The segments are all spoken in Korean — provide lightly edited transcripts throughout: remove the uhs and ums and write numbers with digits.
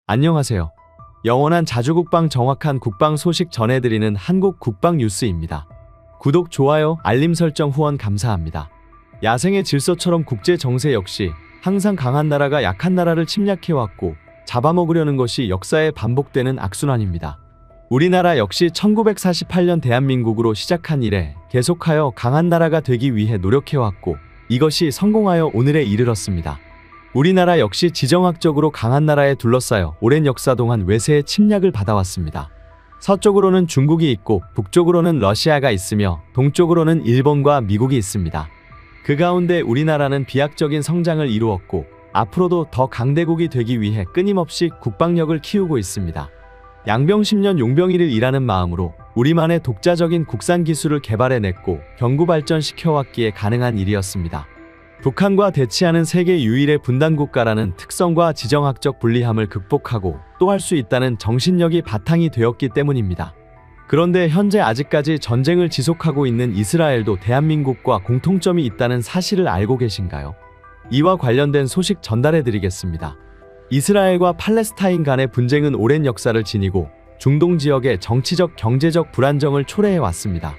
안녕하세요. 영원한 자주국방 정확한 국방 소식 전해드리는 한국 국방 뉴스입니다. 구독, 좋아요, 알림 설정 후원 감사합니다. 야생의 질서처럼 국제 정세 역시 항상 강한 나라가 약한 나라를 침략해왔고 잡아먹으려는 것이 역사에 반복되는 악순환입니다. 우리나라 역시 1948년 대한민국으로 시작한 이래 계속하여 강한 나라가 되기 위해 노력해왔고 이것이 성공하여 오늘에 이르렀습니다. 우리나라 역시 지정학적으로 강한 나라에 둘러싸여 오랜 역사 동안 외세의 침략을 받아왔습니다. 서쪽으로는 중국이 있고 북쪽으로는 러시아가 있으며 동쪽으로는 일본과 미국이 있습니다. 그 가운데 우리나라는 비약적인 성장을 이루었고 앞으로도 더 강대국이 되기 위해 끊임없이 국방력을 키우고 있습니다. 양병10년 용병1일이라는 마음으로 우리만의 독자적인 국산 기술을 개발해냈고 경구 발전시켜왔기에 가능한 일이었습니다. 북한과 대치하는 세계 유일의 분단국가라는 특성과 지정학적 불리함을 극복하고 또 할 수 있다는 정신력이 바탕이 되었기 때문입니다. 그런데 현재 아직까지 전쟁을 지속하고 있는 이스라엘도 대한민국과 공통점이 있다는 사실을 알고 계신가요? 이와 관련된 소식 전달해드리겠습니다. 이스라엘과 팔레스타인 간의 분쟁은 오랜 역사를 지니고 중동 지역의 정치적, 경제적 불안정을 초래해왔습니다.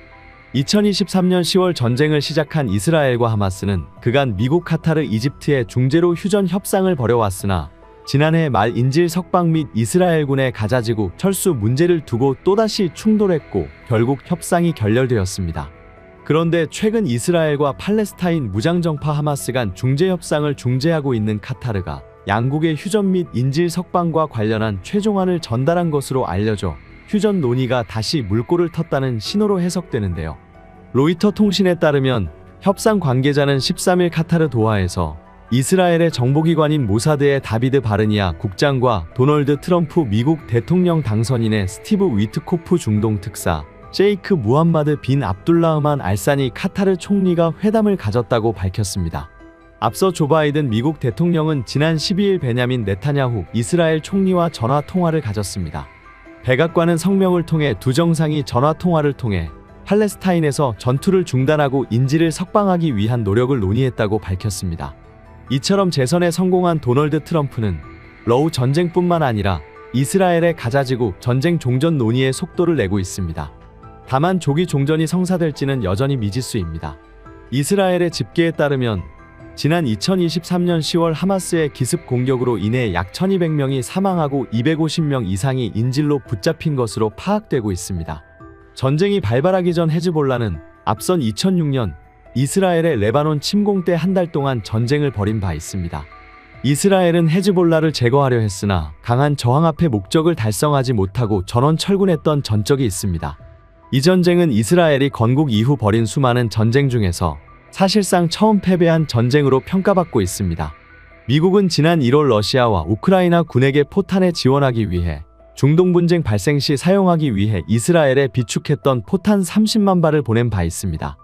2023년 10월 전쟁을 시작한 이스라엘과 하마스는 그간 미국, 카타르, 이집트의 중재로 휴전 협상을 벌여왔으나 지난해 말 인질 석방 및 이스라엘군의 가자지구 철수 문제를 두고 또다시 충돌했고 결국 협상이 결렬되었습니다. 그런데 최근 이스라엘과 팔레스타인 무장정파 하마스 간 중재 협상을 중재하고 있는 카타르가 양국의 휴전 및 인질 석방과 관련한 최종안을 전달한 것으로 알려져 휴전 논의가 다시 물꼬를 텄다는 신호로 해석되는데요. 로이터 통신에 따르면 협상 관계자는 13일 카타르 도하에서 이스라엘의 정보기관인 모사드의 다비드 바르니아 국장과 도널드 트럼프 미국 대통령 당선인의 스티브 위트코프 중동 특사, 셰이크 무함마드 빈 압둘라흐만 알사니 카타르 총리가 회담을 가졌다고 밝혔습니다. 앞서 조 바이든 미국 대통령은 지난 12일 베냐민 네타냐후 이스라엘 총리와 전화 통화를 가졌습니다. 백악관은 성명을 통해 두 정상이 전화 통화를 통해 팔레스타인에서 전투를 중단하고 인질을 석방하기 위한 노력을 논의했다고 밝혔습니다. 이처럼 재선에 성공한 도널드 트럼프는 러우 전쟁뿐만 아니라 이스라엘의 가자지구 전쟁 종전 논의에 속도를 내고 있습니다. 다만 조기 종전이 성사될지는 여전히 미지수입니다. 이스라엘의 집계에 따르면 지난 2023년 10월 하마스의 기습 공격으로 인해 약 1200명이 사망하고 250명 이상이 인질로 붙잡힌 것으로 파악되고 있습니다. 전쟁이 발발하기 전 헤즈볼라는 앞선 2006년 이스라엘의 레바논 침공 때 한 달 동안 전쟁을 벌인 바 있습니다. 이스라엘은 헤즈볼라를 제거하려 했으나 강한 저항 앞에 목적을 달성하지 못하고 전원 철군했던 전적이 있습니다. 이 전쟁은 이스라엘이 건국 이후 벌인 수많은 전쟁 중에서 사실상 처음 패배한 전쟁으로 평가받고 있습니다. 미국은 지난 1월 러시아와 우크라이나 군에게 포탄에 지원하기 위해 중동 분쟁 발생 시 사용하기 위해 이스라엘에 비축했던 포탄 30만 발을 보낸 바 있습니다.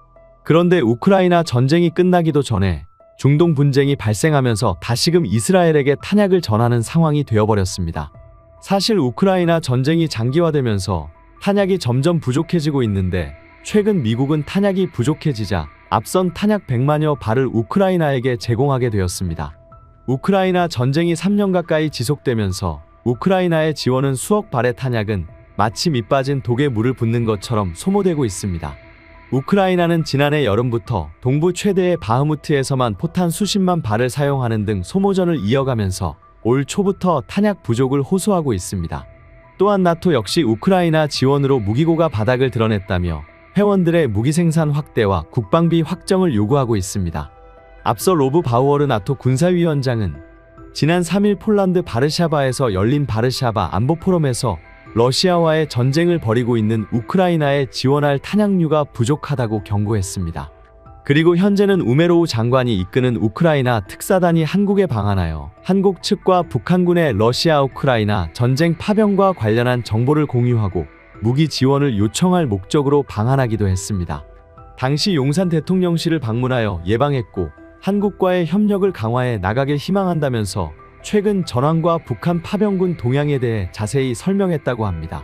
그런데 우크라이나 전쟁이 끝나기도 전에 중동 분쟁이 발생하면서 다시금 이스라엘에게 탄약을 전하는 상황이 되어버렸습니다. 사실 우크라이나 전쟁이 장기화되면서 탄약이 점점 부족해지고 있는데 최근 미국은 탄약이 부족해지자 앞선 탄약 100만여 발을 우크라이나에게 제공하게 되었습니다. 우크라이나 전쟁이 3년 가까이 지속되면서 우크라이나의 지원은 수억 발의 탄약은 마치 밑빠진 독에 물을 붓는 것처럼 소모되고 있습니다. 우크라이나는 지난해 여름부터 동부 최대의 바흐무트에서만 포탄 수십만 발을 사용하는 등 소모전을 이어가면서 올 초부터 탄약 부족을 호소하고 있습니다. 또한 나토 역시 우크라이나 지원으로 무기고가 바닥을 드러냈다며 회원들의 무기 생산 확대와 국방비 확정을 요구하고 있습니다. 앞서 로브 바우어르 나토 군사위원장은 지난 3일 폴란드 바르샤바에서 열린 바르샤바 안보 포럼에서 러시아와의 전쟁을 벌이고 있는 우크라이나에 지원할 탄약류가 부족하다고 경고했습니다. 그리고 현재는 우메로우 장관이 이끄는 우크라이나 특사단이 한국에 방한하여 한국 측과 북한군의 러시아 우크라이나 전쟁 파병과 관련한 정보를 공유하고 무기 지원을 요청할 목적으로 방한하기도 했습니다. 당시 용산 대통령실을 방문하여 예방했고 한국과의 협력을 강화해 나가길 희망한다면서 최근 전황과 북한 파병군 동향에 대해 자세히 설명했다고 합니다.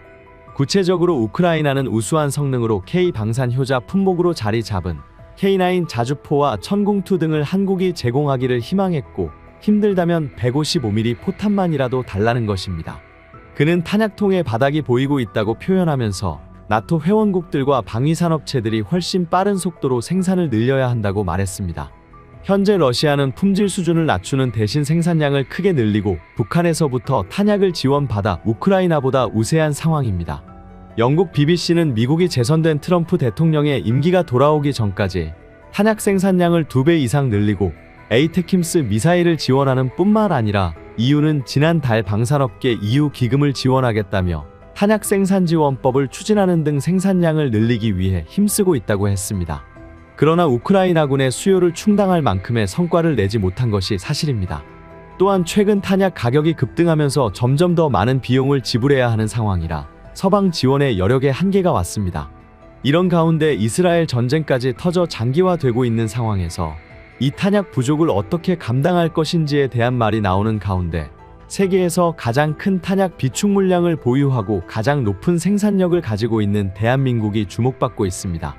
구체적으로 우크라이나는 우수한 성능으로 K-방산 효자 품목으로 자리 잡은 K9 자주포와 천궁2 등을 한국이 제공하기를 희망했고 힘들다면 155mm 포탄만이라도 달라는 것입니다. 그는 탄약통의 바닥이 보이고 있다고 표현하면서 나토 회원국들과 방위산업체들이 훨씬 빠른 속도로 생산을 늘려야 한다고 말했습니다. 현재 러시아는 품질 수준을 낮추는 대신 생산량을 크게 늘리고 북한에서부터 탄약을 지원받아 우크라이나보다 우세한 상황입니다. 영국 BBC는 미국이 재선된 트럼프 대통령의 임기가 돌아오기 전까지 탄약 생산량을 2배 이상 늘리고 에이테킴스 미사일을 지원하는 뿐만 아니라 EU는 지난달 방산업계 EU 기금을 지원하겠다며 탄약 생산 지원법을 추진하는 등 생산량을 늘리기 위해 힘쓰고 있다고 했습니다. 그러나 우크라이나군의 수요를 충당할 만큼의 성과를 내지 못한 것이 사실입니다. 또한 최근 탄약 가격이 급등하면서 점점 더 많은 비용을 지불해야 하는 상황이라 서방 지원에 여력의 한계가 왔습니다. 이런 가운데 이스라엘 전쟁까지 터져 장기화되고 있는 상황에서 이 탄약 부족을 어떻게 감당할 것인지에 대한 말이 나오는 가운데 세계에서 가장 큰 탄약 비축 물량을 보유하고 가장 높은 생산력을 가지고 있는 대한민국이 주목받고 있습니다.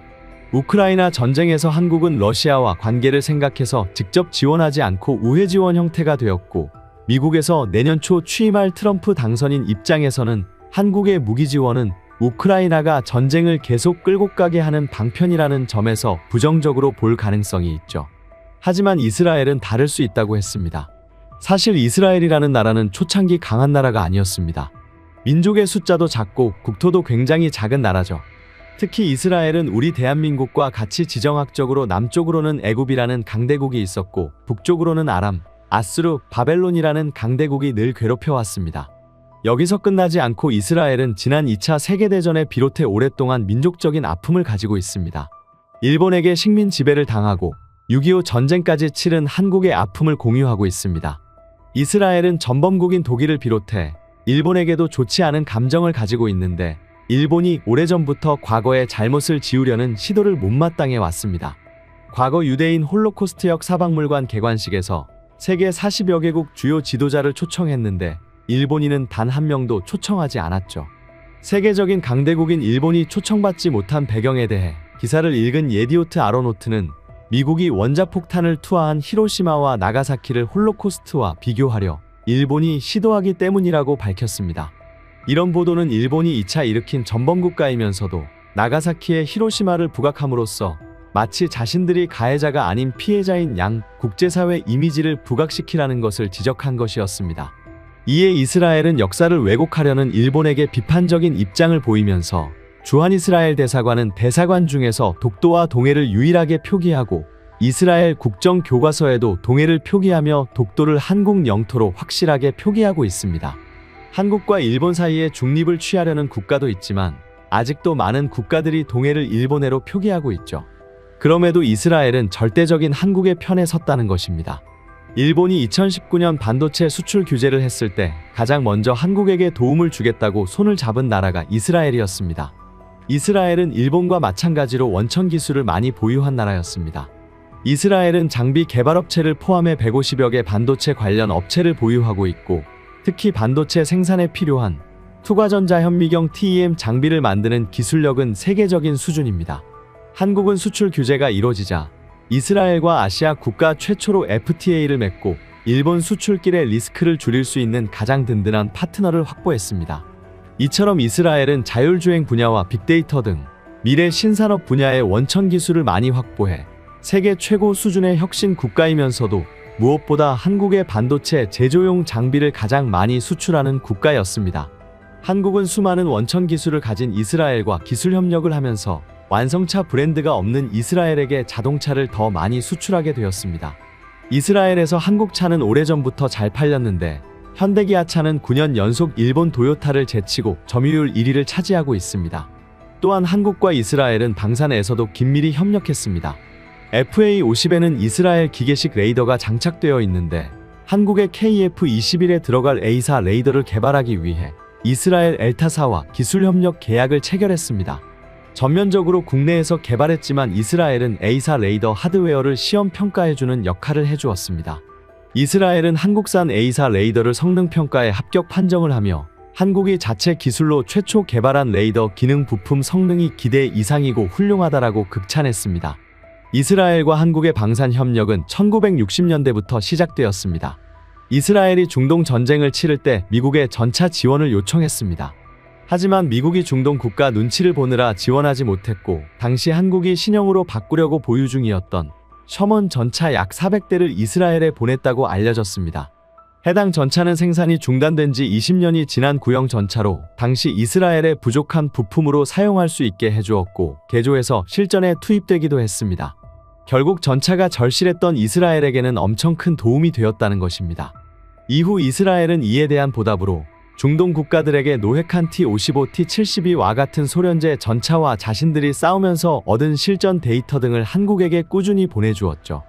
우크라이나 전쟁에서 한국은 러시아와 관계를 생각해서 직접 지원하지 않고 우회 지원 형태가 되었고, 미국에서 내년 초 취임할 트럼프 당선인 입장에서는 한국의 무기 지원은 우크라이나가 전쟁을 계속 끌고 가게 하는 방편이라는 점에서 부정적으로 볼 가능성이 있죠. 하지만 이스라엘은 다를 수 있다고 했습니다. 사실 이스라엘이라는 나라는 초창기 강한 나라가 아니었습니다. 민족의 숫자도 작고 국토도 굉장히 작은 나라죠. 특히 이스라엘은 우리 대한민국과 같이 지정학적으로 남쪽으로는 애굽이라는 강대국이 있었고 북쪽으로는 아람, 아수르, 바벨론이라는 강대국이 늘 괴롭혀왔습니다. 여기서 끝나지 않고 이스라엘은 지난 2차 세계대전에 비롯해 오랫동안 민족적인 아픔을 가지고 있습니다. 일본에게 식민 지배를 당하고 6.25 전쟁까지 치른 한국의 아픔을 공유하고 있습니다. 이스라엘은 전범국인 독일을 비롯해 일본에게도 좋지 않은 감정을 가지고 있는데 일본이 오래전부터 과거의 잘못을 지우려는 시도를 못마땅해 왔습니다. 과거 유대인 홀로코스트역 사박물관 개관식에서 세계 40여 개국 주요 지도자를 초청했는데 일본인은 단 한 명도 초청하지 않았죠. 세계적인 강대국인 일본이 초청받지 못한 배경에 대해 기사를 읽은 예디오트 아로노트는 미국이 원자폭탄을 투하한 히로시마와 나가사키를 홀로코스트와 비교하려 일본이 시도하기 때문이라고 밝혔습니다. 이런 보도는 일본이 2차 일으킨 전범국가이면서도 나가사키의 히로시마를 부각함으로써 마치 자신들이 가해자가 아닌 피해자인 양 국제사회 이미지를 부각시키라는 것을 지적한 것이었습니다. 이에 이스라엘은 역사를 왜곡하려는 일본에게 비판적인 입장을 보이면서 주한이스라엘 대사관은 대사관 중에서 독도와 동해를 유일하게 표기하고 이스라엘 국정교과서에도 동해를 표기하며 독도를 한국 영토로 확실하게 표기하고 있습니다. 한국과 일본 사이에 중립을 취하려는 국가도 있지만 아직도 많은 국가들이 동해를 일본해로 표기하고 있죠. 그럼에도 이스라엘은 절대적인 한국의 편에 섰다는 것입니다. 일본이 2019년 반도체 수출 규제를 했을 때 가장 먼저 한국에게 도움을 주겠다고 손을 잡은 나라가 이스라엘이었습니다. 이스라엘은 일본과 마찬가지로 원천 기술을 많이 보유한 나라였습니다. 이스라엘은 장비 개발업체를 포함해 150여 개 반도체 관련 업체를 보유하고 있고, 특히 반도체 생산에 필요한 투과전자 현미경 TEM 장비를 만드는 기술력은 세계적인 수준입니다. 한국은 수출 규제가 이뤄지자 이스라엘과 아시아 국가 최초로 FTA를 맺고 일본 수출길의 리스크를 줄일 수 있는 가장 든든한 파트너를 확보했습니다. 이처럼 이스라엘은 자율주행 분야와 빅데이터 등 미래 신산업 분야의 원천 기술을 많이 확보해 세계 최고 수준의 혁신 국가이면서도 무엇보다 한국의 반도체 제조용 장비를 가장 많이 수출하는 국가였습니다. 한국은 수많은 원천 기술을 가진 이스라엘과 기술 협력을 하면서 완성차 브랜드가 없는 이스라엘에게 자동차를 더 많이 수출하게 되었습니다. 이스라엘에서 한국 차는 오래전부터 잘 팔렸는데 현대기아차는 9년 연속 일본 도요타를 제치고 점유율 1위를 차지하고 있습니다. 또한 한국과 이스라엘은 방산에서도 긴밀히 협력했습니다. FA50에는 이스라엘 기계식 레이더가 장착되어 있는데 한국의 KF-21에 들어갈 A사 레이더를 개발하기 위해 이스라엘 엘타사와 기술 협력 계약을 체결했습니다. 전면적으로 국내에서 개발했지만 이스라엘은 A사 레이더 하드웨어를 시험 평가해주는 역할을 해주었습니다. 이스라엘은 한국산 A사 레이더를 성능 평가에 합격 판정을 하며 한국이 자체 기술로 최초 개발한 레이더 기능 부품 성능이 기대 이상이고 훌륭하다라고 극찬했습니다. 이스라엘과 한국의 방산 협력은 1960년대부터 시작되었습니다. 이스라엘이 중동 전쟁을 치를 때 미국에 전차 지원을 요청했습니다. 하지만 미국이 중동 국가 눈치를 보느라 지원하지 못했고, 당시 한국이 신형으로 바꾸려고 보유 중이었던 셔먼 전차 약 400대를 이스라엘에 보냈다고 알려졌습니다. 해당 전차는 생산이 중단된 지 20년이 지난 구형 전차로 당시 이스라엘의 부족한 부품으로 사용할 수 있게 해주었고, 개조해서 실전에 투입되기도 했습니다. 결국 전차가 절실했던 이스라엘에게는 엄청 큰 도움이 되었다는 것입니다. 이후 이스라엘은 이에 대한 보답으로 중동 국가들에게 노획한 T-55, T-72와 같은 소련제 전차와 자신들이 싸우면서 얻은 실전 데이터 등을 한국에게 꾸준히 보내주었죠.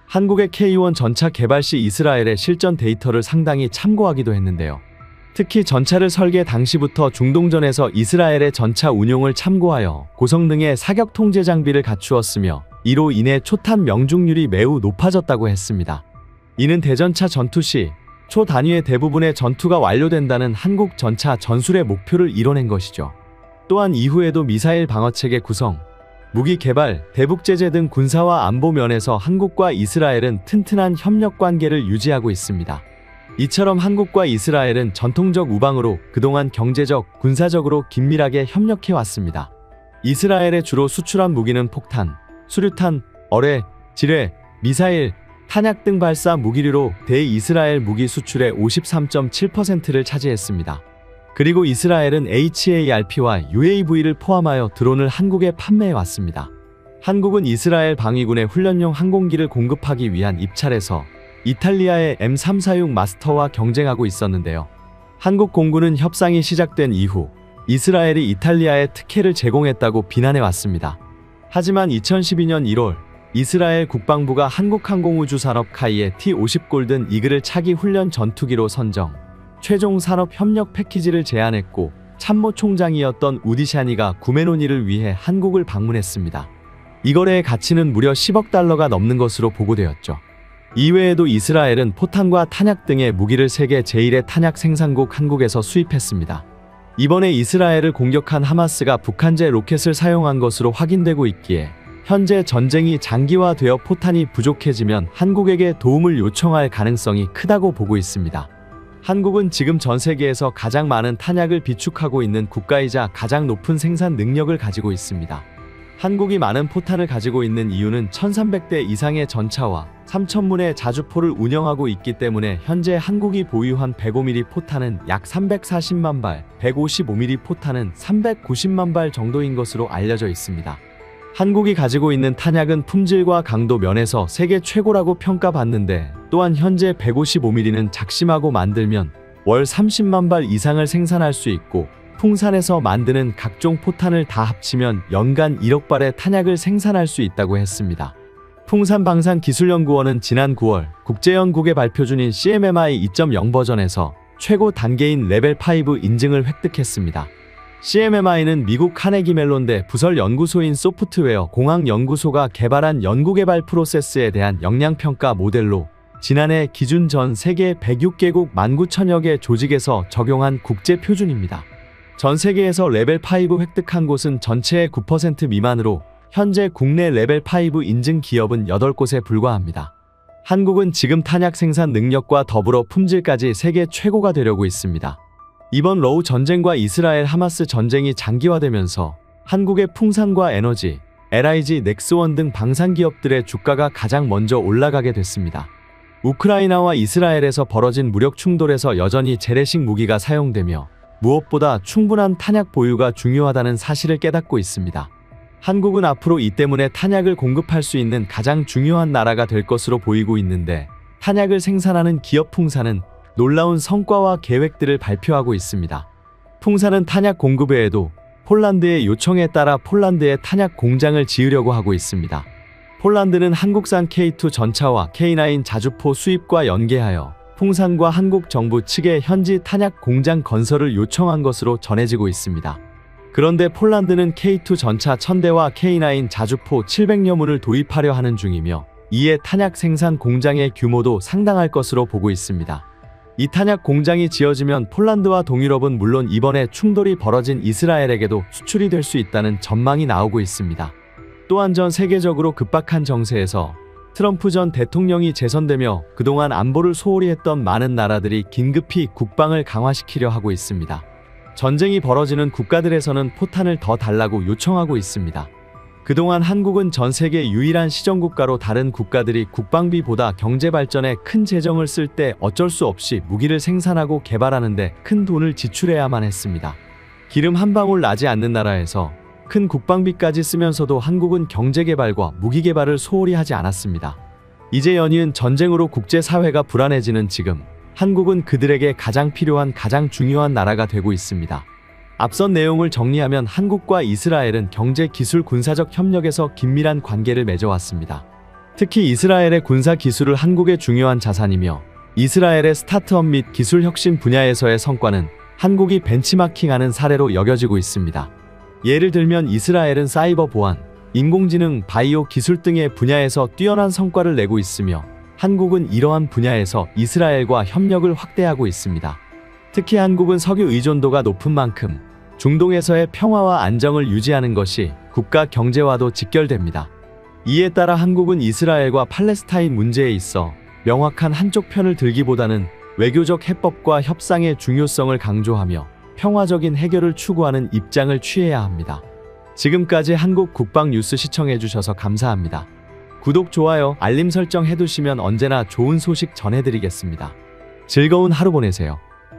한국의 K-1 전차 개발 시 이스라엘의 실전 데이터를 상당히 참고하기도 했는데요. 특히 전차를 설계 당시부터 중동전에서 이스라엘의 전차 운용을 참고하여 고성능의 사격 통제 장비를 갖추었으며, 이로 인해 초탄 명중률이 매우 높아졌다고 했습니다. 이는 대전차 전투 시 초 단위의 대부분의 전투가 완료된다는 한국 전차 전술의 목표를 이뤄낸 것이죠. 또한 이후에도 미사일 방어체계 구성, 무기 개발, 대북 제재 등 군사와 안보 면에서 한국과 이스라엘은 튼튼한 협력 관계를 유지하고 있습니다. 이처럼 한국과 이스라엘은 전통적 우방으로 그동안 경제적, 군사적으로 긴밀하게 협력해 왔습니다. 이스라엘에 주로 수출한 무기는 폭탄, 수류탄, 어뢰, 지뢰, 미사일, 탄약 등 발사 무기류로 대이스라엘 무기 수출의 53.7%를 차지했습니다. 그리고 이스라엘은 HARP와 UAV를 포함하여 드론을 한국에 판매해 왔습니다. 한국은 이스라엘 방위군의 훈련용 항공기를 공급하기 위한 입찰에서 이탈리아의 M346 마스터와 경쟁하고 있었는데요. 한국 공군은 협상이 시작된 이후 이스라엘이 이탈리아에 특혜를 제공했다고 비난해 왔습니다. 하지만 2012년 1월 이스라엘 국방부가 한국항공우주산업 카이의 T-50 골든 이글을 차기 훈련 전투기로 선정, 최종 산업 협력 패키지를 제안했고, 참모총장이었던 우디 샤니가 구매 논의를 위해 한국을 방문했습니다. 이 거래의 가치는 무려 10억 달러가 넘는 것으로 보고되었죠. 이외에도 이스라엘은 포탄과 탄약 등의 무기를 세계 제1의 탄약 생산국 한국에서 수입했습니다. 이번에 이스라엘을 공격한 하마스가 북한제 로켓을 사용한 것으로 확인되고 있기에 현재 전쟁이 장기화되어 포탄이 부족해지면 한국에게 도움을 요청할 가능성이 크다고 보고 있습니다. 한국은 지금 전 세계에서 가장 많은 탄약을 비축하고 있는 국가이자 가장 높은 생산 능력을 가지고 있습니다. 한국이 많은 포탄을 가지고 있는 이유는 1300대 이상의 전차와 3000문의 자주포를 운영하고 있기 때문에 현재 한국이 보유한 105mm 포탄은 약 340만 발, 155mm 포탄은 390만 발 정도인 것으로 알려져 있습니다. 한국이 가지고 있는 탄약은 품질과 강도 면에서 세계 최고라고 평가받는데, 또한 현재 155mm는 작심하고 만들면 월 30만 발 이상을 생산할 수 있고, 풍산에서 만드는 각종 포탄을 다 합치면 연간 1억 발의 탄약을 생산할 수 있다고 했습니다. 풍산방산기술연구원은 지난 9월 국제연구계 발표준인 CMMI 2.0 버전에서 최고 단계인 레벨 5 인증을 획득했습니다. CMMI는 미국 카네기 멜론대 부설 연구소인 소프트웨어 공학연구소가 개발한 연구개발 프로세스에 대한 역량평가 모델로, 지난해 기준 전 세계 106개국 19,000여 개 조직에서 적용한 국제표준입니다. 전 세계에서 레벨 5 획득한 곳은 전체의 9% 미만으로 현재 국내 레벨 5 인증 기업은 8곳에 불과합니다. 한국은 지금 탄약 생산 능력과 더불어 품질까지 세계 최고가 되려고 있습니다. 이번 러우 전쟁과 이스라엘 하마스 전쟁이 장기화되면서 한국의 풍산과 에너지, LIG, 넥스원 등 방산기업들의 주가가 가장 먼저 올라가게 됐습니다. 우크라이나와 이스라엘에서 벌어진 무력 충돌에서 여전히 재래식 무기가 사용되며 무엇보다 충분한 탄약 보유가 중요하다는 사실을 깨닫고 있습니다. 한국은 앞으로 이 때문에 탄약을 공급할 수 있는 가장 중요한 나라가 될 것으로 보이고 있는데, 탄약을 생산하는 기업 풍산은 놀라운 성과와 계획들을 발표하고 있습니다. 풍산은 탄약 공급 외에도 폴란드의 요청에 따라 폴란드에 탄약 공장을 지으려고 하고 있습니다. 폴란드는 한국산 K2 전차와 K9 자주포 수입과 연계하여 풍산과 한국 정부 측에 현지 탄약 공장 건설을 요청한 것으로 전해지고 있습니다. 그런데 폴란드는 K2 전차 1000대와 K9 자주포 700여 문을 도입하려 하는 중이며, 이에 탄약 생산 공장의 규모도 상당할 것으로 보고 있습니다. 이 탄약 공장이 지어지면 폴란드와 동유럽은 물론 이번에 충돌이 벌어진 이스라엘에게도 수출이 될 수 있다는 전망이 나오고 있습니다. 또한 전 세계적으로 급박한 정세에서 트럼프 전 대통령이 재선되며 그동안 안보를 소홀히 했던 많은 나라들이 긴급히 국방을 강화시키려 하고 있습니다. 전쟁이 벌어지는 국가들에서는 포탄을 더 달라고 요청하고 있습니다. 그동안 한국은 전 세계 유일한 시정국가로 다른 국가들이 국방비보다 경제발전에 큰 재정을 쓸 때 어쩔 수 없이 무기를 생산하고 개발하는데 큰 돈을 지출해야만 했습니다. 기름 한 방울 나지 않는 나라에서 큰 국방비까지 쓰면서도 한국은 경제개발과 무기개발을 소홀히 하지 않았습니다. 이제 연이은 전쟁으로 국제사회가 불안해지는 지금, 한국은 그들에게 가장 필요한 가장 중요한 나라가 되고 있습니다. 앞선 내용을 정리하면 한국과 이스라엘은 경제, 기술, 군사적 협력에서 긴밀한 관계를 맺어왔습니다. 특히 이스라엘의 군사 기술을 한국의 중요한 자산이며 이스라엘의 스타트업 및 기술 혁신 분야에서의 성과는 한국이 벤치마킹하는 사례로 여겨지고 있습니다. 예를 들면 이스라엘은 사이버 보안, 인공지능, 바이오 기술 등의 분야에서 뛰어난 성과를 내고 있으며 한국은 이러한 분야에서 이스라엘과 협력을 확대하고 있습니다. 특히 한국은 석유 의존도가 높은 만큼 중동에서의 평화와 안정을 유지하는 것이 국가 경제와도 직결됩니다. 이에 따라 한국은 이스라엘과 팔레스타인 문제에 있어 명확한 한쪽 편을 들기보다는 외교적 해법과 협상의 중요성을 강조하며 평화적인 해결을 추구하는 입장을 취해야 합니다. 지금까지 한국 국방 뉴스 시청해주셔서 감사합니다. 구독, 좋아요, 알림 설정 해두시면 언제나 좋은 소식 전해드리겠습니다. 즐거운 하루 보내세요.